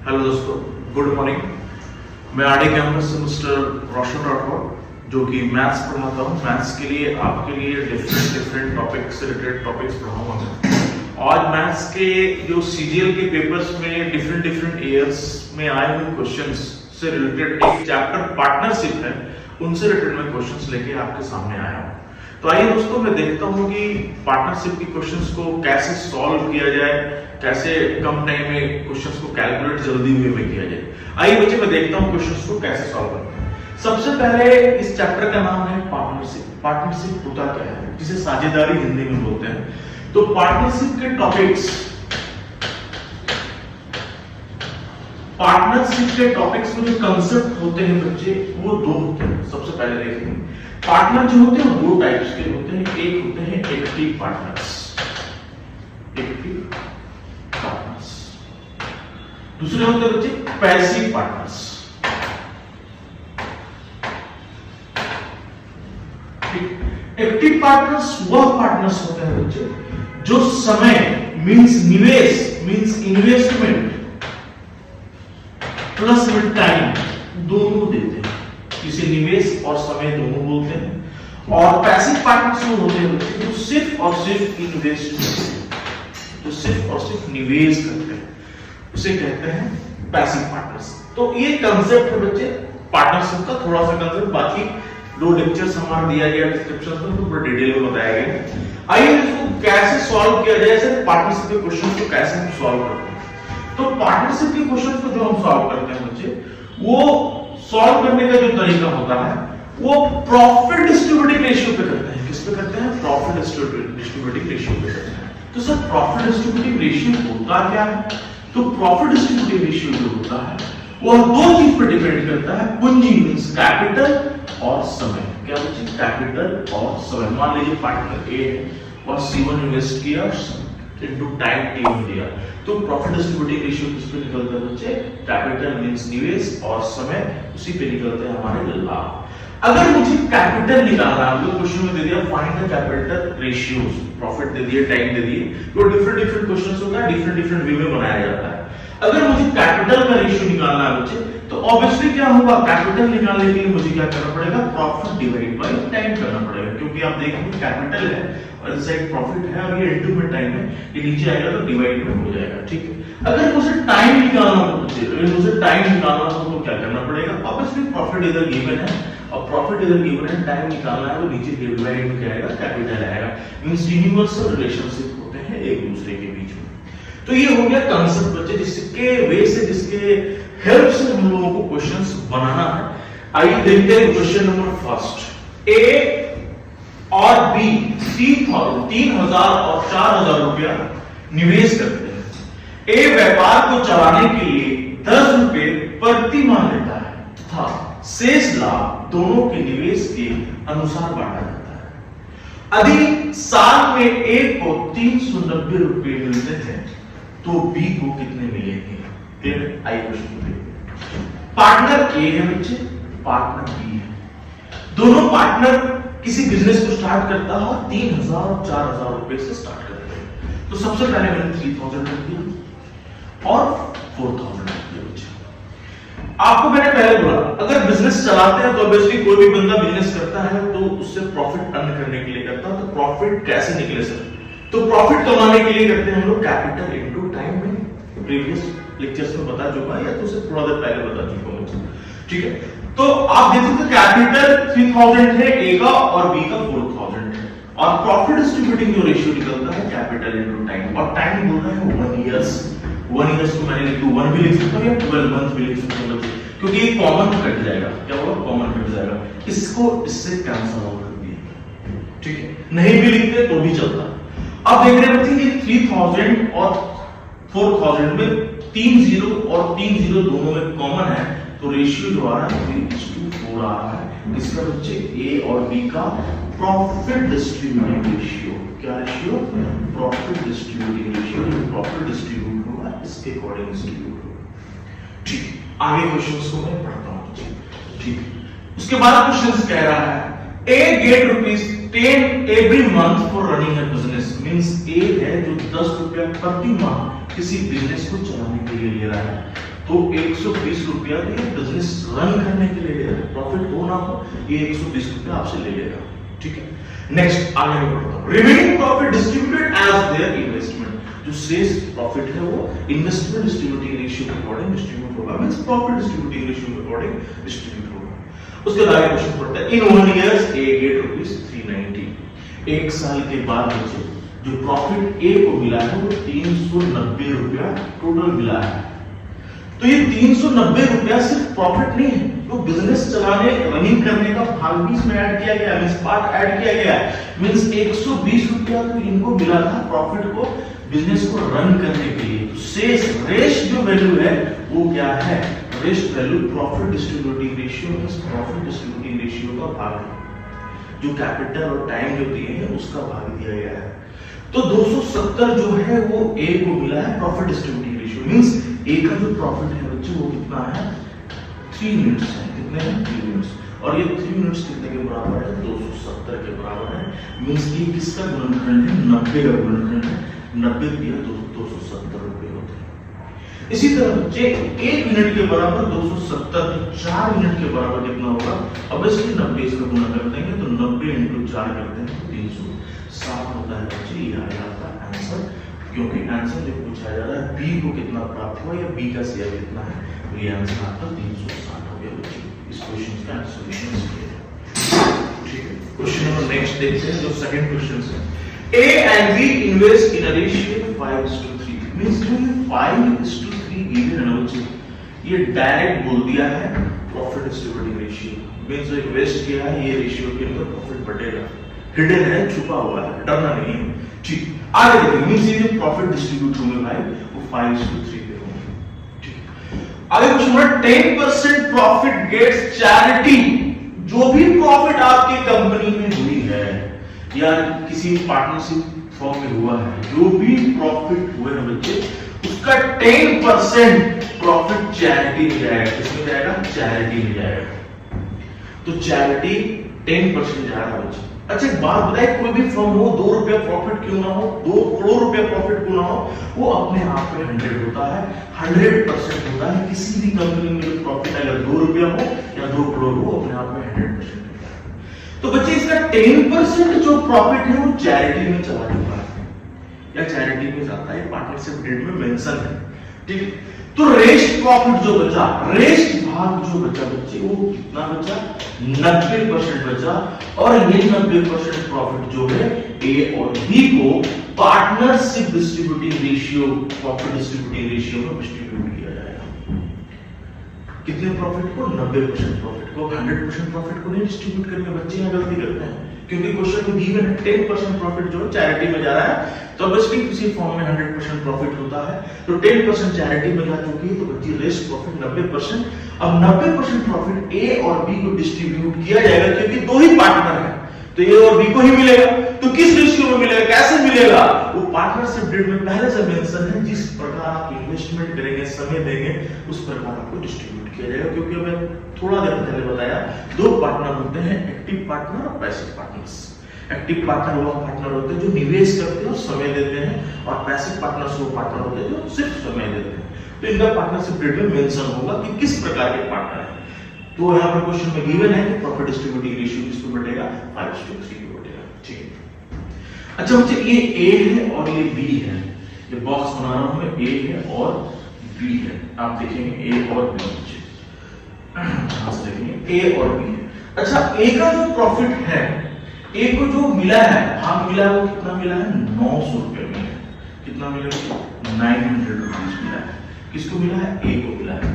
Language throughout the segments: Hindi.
हेलो दोस्तों, गुड मॉर्निंग। मैं आरडी कैंपस से मिस्टर रोशन राठौर जो कि मैथ्स पढ़ाता हूँ। मैथ्स के लिए आपके लिए डिफरेंट टॉपिक से रिलेटेड टॉपिक्स पढ़ाऊंगा मैं। आज मैथ्स के जो सीजीएल के पेपर्स में डिफरेंट ईयर्स में आए हुए क्वेश्चंस से रिलेटेड एक चैप्टर पार्टनरशिप है, उनसे रिलेटेड मैं क्वेश्चंस लेके आपके सामने आया हूँ। तो आइए दोस्तों, मैं देखता हूँ कि पार्टनरशिप की क्वेश्चंस को कैसे सॉल्व किया जाए, कैसे कम टाइम में क्वेश्चंस को कैलकुलेट जल्दी वे में किया जाए। आइए बच्चे, मैं देखता हूँ क्वेश्चंस को कैसे सॉल्व करते हैं। सबसे पहले इस चैप्टर का नाम है पार्टनरशिप। पार्टनरशिप होता क्या है, जिसे साझेदारी हिंदी में बोलते हैं। तो पार्टनरशिप के टॉपिक्स में जो कंसेप्ट होते हैं बच्चे, वो दो होते हैं। सबसे पहले देखेंगे पार्टनर जो होते हैं दो टाइप्स के होते हैं। एक होते हैं एक्टिव पार्टनर्स, दूसरे होते हैं बच्चे पैसिव पार्टनर्स। एक्टिव पार्टनर्स वह पार्टनर्स होते हैं बच्चे जो समय मींस निवेश मींस इन्वेस्टमेंट प्लस में टाइम दोनों देते हैं, जिसे निवेश और समय दोनों बोलते हैं। और पैसिव पार्टनर्स वो होते हैं बच्चे जो सिर्फ और सिर्फ इन्वेस्ट करते हैं, जो सिर्फ और सिर्फ निवेश करते हैं, उसे कहते हैं पैसिव पार्टनर्स। तो ये कंसेप्ट है बच्चे पार्टनरशिप का, थोड़ा सा कंसेप्ट। बाकी दो लेक्चर्स हमारा दिया गया डिस्क्रिप्शन में, तो पूरा डिटेल में बताया गया। आइए इसको कैसे सॉल्व किया जाए, ऐसे पार्टनरशिप के क्वेश्चन को कैसे हम सॉल्व करते हैं। तो पार्टनरशिप के क्वेश्चन को जो हम सॉल्व करते हैं बच्चे, वो सॉल्व करने का जो तरीका होता है वो प्रॉफिट डिस्ट्रीब्यूटिव रेशियो पे करते हैं। किस पे करते हैं? प्रॉफिट डिस्ट्रीब्यूटिव रेशियो पे करते हैं। तो सर प्रॉफिट डिस्ट्रीब्यूटिव रेशियो होता क्या है? तो प्रॉफिट डिस्ट्रीब्यूटिव रेशियो जो होता है वो दो चीज पर डिपेंड करता है। पूंजी मींस कैपिटल और समय। क्या बच्चे? कैपिटल और समय। मान लीजिए पार्टनर ए है और C1 इन्वेस्ट किया इनटू टाइम T1 दिया, तो प्रॉफिट डिस्ट्रीब्यूटिव रेशियो किस पे निकलता है बच्चे? कैपिटल मींस निवेश और समय, उसी पे निकलते हैं हमारे लाभ। अगर मुझे कैपिटल निकालना है, तो क्वेश्चन में दे दिया find the capital ratios, profit दे दिए, टाइम दे दिए, तो डिफरेंट क्वेश्चंस होता है, डिफरेंट वे में बनाया जाता है। अगर मुझे कैपिटल का रेशियो निकालना है बच्चे, तो ऑब्वियसली क्या होगा, कैपिटल निकालने के लिए मुझे क्या करना पड़ेगा? प्रॉफिट डिवाइड बाय टाइम करना पड़ेगा, क्योंकि आप देखेंगे कैपिटल है और इस साइड प्रॉफिट है और ये इनटू में टाइम है, ये नीचे आएगा तो डिवाइड में हो जाएगा। ठीक है। अगर मुझे टाइम निकालना हो बच्चे, तो क्या करना पड़ेगा? ऑब्वियसली प्रॉफिट इधर गिवन है और प्रॉफिट इधर गिवन है, टाइम निकालना है, तो नीचे डिवाइड में क्या आएगा? कैपिटल आएगा। मींस यूनिवर्सल रिलेशनशिप होते हैं एक दूसरे के बीच में। तो ये हो गया कंसेप्ट बच्चे, जिसके वे से, जिसके हेल्प से हम लोगों को क्वेश्चंस बनाना है। आइए देखते हैं क्वेश्चन नंबर फर्स्ट। ए और बी 3,000 और 4,000 रुपया निवेश करते हैं। ए व्यापार को चलाने के लिए 10 रुपए प्रति माह लेता है तथा शेष लाभ दोनों के निवेश के अनुसार बांटा जाता है। यदि साल में ए को 390 रुपए मिलते हैं तो बी को कितने मिलेंगे? फिर आई क्वेश्चन देखते हैं। पार्टनर ए है बच्चे, पार्टनर बी है। दोनों पार्टनर किसी बिजनेस को स्टार्ट करता है, 3,000 और 4,000 रुपए से स्टार्ट करते हैं। तो सबसे पहले मैंने 3,000 रख दिया और 4,000 रख दिया बच्चे। आपको मैंने पहले बोला, अगर बिजनेस चलाते हैं तो ऑब्वियसली कोई भी बंदा बिजनेस करता है तो उससे प्रॉफिट अर्न करने के लिए करता है। तो प्रॉफिट कैसे निकले सर? तो प्रॉफिट कमाने के लिए करते हैं हम लोग कैपिटल इनटू टाइम में, प्रीवियस लेक्चर्स में बता चुका है या तो उसे थोड़ा देर पहले बता चुका हूं। ठीक है। तो आप देख सकते हैं कैपिटल 3,000 है ए का और बी का 4,000 है, और प्रॉफिट डिस्ट्रीब्यूटिंग जो रेशियो निकलता है कैपिटल इनटू टाइम, और टाइम बोल रहा है 1 ईयर्स। 1 ईयर्स को मैंने लिख दूं, 1 भी लिख सकता हूं या 12 मंथ भी लिख सकता हूं, क्योंकि ये कॉमन कट जाएगा। क्या होगा? कॉमन कट जाएगा। इसको इससे कैंसिल आउट कर दिया। ठीक है। नहीं भी लिखते तो भी चलता। अब देख रहे बच्चे ये 3,000 और 4,000 में 30 और 30 दोनों में कॉमन है, तो रेशियो जो आ रहा है 3:4 आ रहा है। इसका बच्चे ए और बी का प्रॉफिट डिस्ट्रीब्यूटिव रेशियो। क्या ratio? Profit distributive ratio. Profit distribute होगा इसके अकॉर्डिंग डिस्ट्रीब्यूट होगा। ठीक। आगे क्वेश्चंस को मैं पढ़ता हूं। ठीक। उसके बाद क्वेश्चंस कह रहा है A get ₹10 every month for running a business, means A है जो 10 रुपया प्रति माह किसी बिजनेस को चलाने के लिए ले रहा है। तो 120 रुपया तो ये बिजनेस रन करने के लिए ले रहा है, प्रॉफिट हो ना हो ये 120 रुपया आपसे ले लेगा, ठीक है। नेक्स्ट आगे मैं बढ़ता हूं। Remaining profit distributed as their investment, जो शेष प्रॉफिट है वो इन्वेस्टमेंट डिस्ट्रीब्यूटिंग रेशियो के अकॉर्डिंग डिस्ट्रीब्यूट होगा, मींस प्रॉफिट डिस्ट्रीब्यूटिंग रेशियो के अकॉर्डिंग डिस्ट्रीब्यूट होगा। उसके बाद क्वेश्चन पढ़ते हैं। इन 1 years A get ₹390, एक साल के बाद मुझे जो प्रॉफिट ए को मिला है वो 390 रुपया टोटल मिला है। तो ये 390 रुपया सिर्फ प्रॉफिट नहीं है, तो बिजनेस चलाने रनिंग करने का भाग भी इसमें ऐड किया गया है, मींस पार्ट ऐड किया गया है। मींस 120 रुपया तो इनको मिला था प्रॉफिट को बिजनेस को रन करने के लिए। शेष रेश जो वैल्यू है वो क्या है, रेश value profit distributing ratio, means profit distributing ratio का भाग है, जो कैपिटल और टाइम जो दिए हैं उसका भाग दिया गया है। तो 270 जो है वो ए को मिला है प्रॉफिट डिस्ट्रीब्यूटिंग रेशियो, मींस ए का जो प्रॉफिट है बच्चों वो कितना है, 3 यूनिट्स है। कितने हैं, 3 यूनिट्स। और ये 3 यूनिट्स कितने के बराबर है, 270 के बराबर है। मींस ये किसका गुणनखंड है, 90 का गुणनखंड है। 90 दिया 270 रुपए होते हैं। इसी तरह बच्चे 1 यूनिट के बराबर 270, 4 यूनिट के बराबर कितना होगा, अब इसकी 90 इसका गुणा कर देंगे तो 90 × 4 करते हैं तो 360 होता है बच्चे। ये आएगा आपका आंसर, क्योंकि आंसर जो पूछा जा रहा है बी को कितना प्राप्त हुआ या बी का शेयर कितना है, तो ये आंसर आपका 360 हो गया बच्चे। इस क्वेश्चन का सॉल्यूशन इसलिए है, ठीक है। क्वेश्चन नंबर नेक्स्ट देखते हैं, जो सेकंड क्वेश्चन है। A and B invest in a ratio 5:3, means जो ये 5:3 गिवन है ना बच्चे, ये डायरेक्ट बोल दिया है प्रॉफिट डिस्ट्रीब्यूटिंग रेशियो, मींस जो इन्वेस्ट किया है ये रेशियो के अंदर प्रॉफिट बढ़ेगा, हिडन है, छुपा हुआ है, डरना नहीं है, ठीक। आगे देखिए, मींस ये जो प्रॉफिट डिस्ट्रीब्यूट होंगे भाई वो 5:3 पे होंगे, ठीक। आगे question number 10% profit gets charity, जो भी प्रॉफिट आपकी कंपनी में हुई है या किसी पार्टनरशिप फॉर्म में हुआ है, जो भी प्रॉफिट हुए हैं बच्चे उसका 10% प्रॉफिट चैरिटी में जाएगा। किसमें जाएगा, चैरिटी में जाएगा। तो चैरिटी 10% जा रहा है बच्चे। अच्छा एक बात बताइए, कोई भी फर्म हो 2 रुपया प्रॉफिट क्यों ना हो, 2 करोड़ रुपया प्रॉफिट क्यों ना हो, वो अपने आप में 100 होता है, 100% होता है। किसी भी कंपनी में जो प्रॉफिट अगर 2 रुपया हो या 2 करोड़ हो, अपने आप में 100% होता है। तो बच्चे इसका 10% जो प्रॉफिट है वो चैरिटी में चला जाता है या चैरिटी में जाता है, पार्टनरशिप डेट में मेंशन है, ठीक। तो रेस्ट प्रॉफिट जो बचा, रेस्ट भाग जो बचा बच्चे वो कितना बचा, 90% बचा। और ये 90% प्रॉफिट जो है ए और बी को partnership distributing ratio, profit distributing ratio में डिस्ट्रीब्यूट किया जाएगा। कितने प्रॉफिट को, 90% प्रॉफिट को। 100% प्रॉफिट को नहीं डिस्ट्रीब्यूट करके बच्चे यहाँ गलती करते हैं, क्योंकि क्वेश्चन में गिवन है 10% प्रॉफिट जो चैरिटी में जा रहा है, तो ऑब्वियसली किसी फॉर्म में 100% प्रॉफिट होता है, तो 10% चैरिटी में जा चुकी है, तो बच्ची रेस्ट प्रॉफिट 90%। अब 90% प्रॉफिट ए और बी को डिस्ट्रीब्यूट किया जाएगा, क्योंकि 2 ही पार्टनर है, तो ए और बी को ही मिलेगा। तो किस रेशियो में मिलेगा, कैसे मिलेगा, वो पार्टनरशिप डेट में पहले से मेंशन है। जिस प्रकार आप इन्वेस्टमेंट करेंगे, समय देंगे, उस प्रकार आपको डिस्ट्रीब्यूट किया जाएगा। क्योंकि मैं थोड़ा देर पहले बताया 2 पार्टनर होते हैं, एक्टिव पार्टनर और पैसिव पार्टनर्स। एक्टिव पार्टनर वो पार्टनर होते हैं जो निवेश करते हैं और समय देते हैं, और पैसिव पार्टनर्स वो पार्टनर होते हैं जो सिर्फ समय देते हैं। तो इनका पार्टनरशिप डेट में मेंशन होगा कि किस प्रकार के पार्टनर हैं। तो यहाँ पर क्वेश्चन में गिवन है कि प्रॉफिट डिस्ट्रीब्यूटिंग रेशियो किसको बढ़ेगा, 5:3 बढ़ेगा, ठीक है। अच्छा बच्चे ये ए है और ये बी है, ये बॉक्स बना रहा हूं मैं, ए है और बी है। आप देखेंगे ए और बी, यहां से देखेंगे ए और बी है। अच्छा ए का जो प्रॉफिट है, ए को जो मिला है, भाग मिला है, वो कितना मिला है, 900 रुपए मिला है। कितना मिला है, 900 रुपीज मिला है। किसको मिला है, ए को मिला है,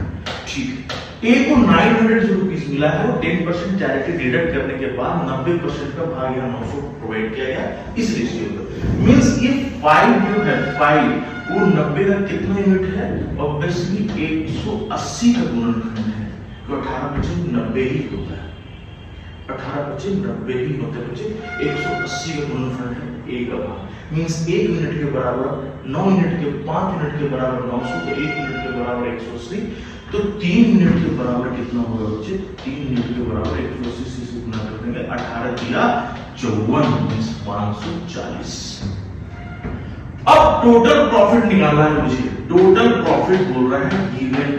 ठीक है। ए को 900 रुपीज मिला है, वो 10% चैरिटी डिडक्ट करने के बाद 90% का भाग यहाँ 900 प्रोवाइड किया गया इस रेशियो में। मींस ये 5 जो है, 5 वो 90 का कितना यूनिट है, ऑब्वियसली 180 का गुणनखंड है, तो 18% 90 ही होता है, 18% 90 ही होता है बच्चे। 180 का गुणनखंड है ए का भाग, मींस 1 यूनिट के बराबर 9 यूनिट के 5 यूनिट के बराबर 900, तो 1 यूनिट के बराबर 180, तो 3 यूनिट के बराबर कितना होगा बच्चे, 3 यूनिट के बराबर 180 से गुना कर देंगे, 18 दिया 54, मींस 540। अब टोटल प्रॉफिट निकालना है मुझे। टोटल प्रॉफिट बोल रहा है गिवन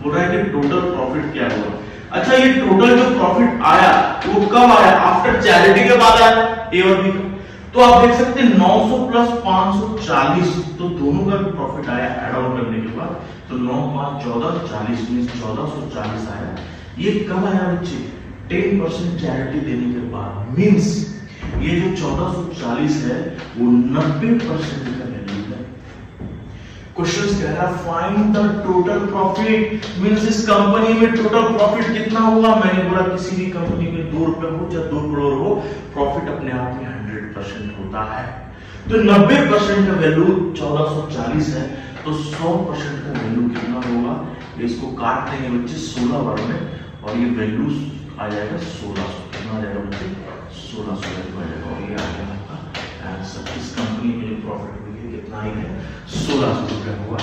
बोल रहा है कि टोटल प्रॉफिट क्या हुआ। अच्छा, ये टोटल जो प्रॉफिट आया वो कब आया? आफ्टर चैरिटी के बाद आया, ए और बी का। तो आप देख सकते हैं 900 प्लस 540, तो दोनों का प्रॉफिट आया ऐड ऑन करने के बाद। तो 9 5 14 40 मींस 1440 आया। ये कब आया बच्चे? 10% चैरिटी देने के बाद। मींस ये जो 1440 है वो 90% का वैल्यू है। क्वेश्चन कह रहा find the total profit, means इस कंपनी में टोटल प्रॉफिट कितना हुआ। मैंने बोला किसी भी कंपनी में 2 रुपए हो या 2 करोड़ हो, प्रॉफिट अपने आप में 100% होता है। तो 90% का वैल्यू 1440 है, तो 100% का वैल्यू कितना होगा? इसको काट देंगे बच्चे 16 बार में और ये वैल्यू आ जाएगा 1600। कितना आ जाएगा बच्चे? 1600 वैल्यू आ जाएगा। और ये आ गया आपका आंसर। इस कंपनी में जो प्रॉफिट हुई है कितना ही है? 1600 रुपया हुआ।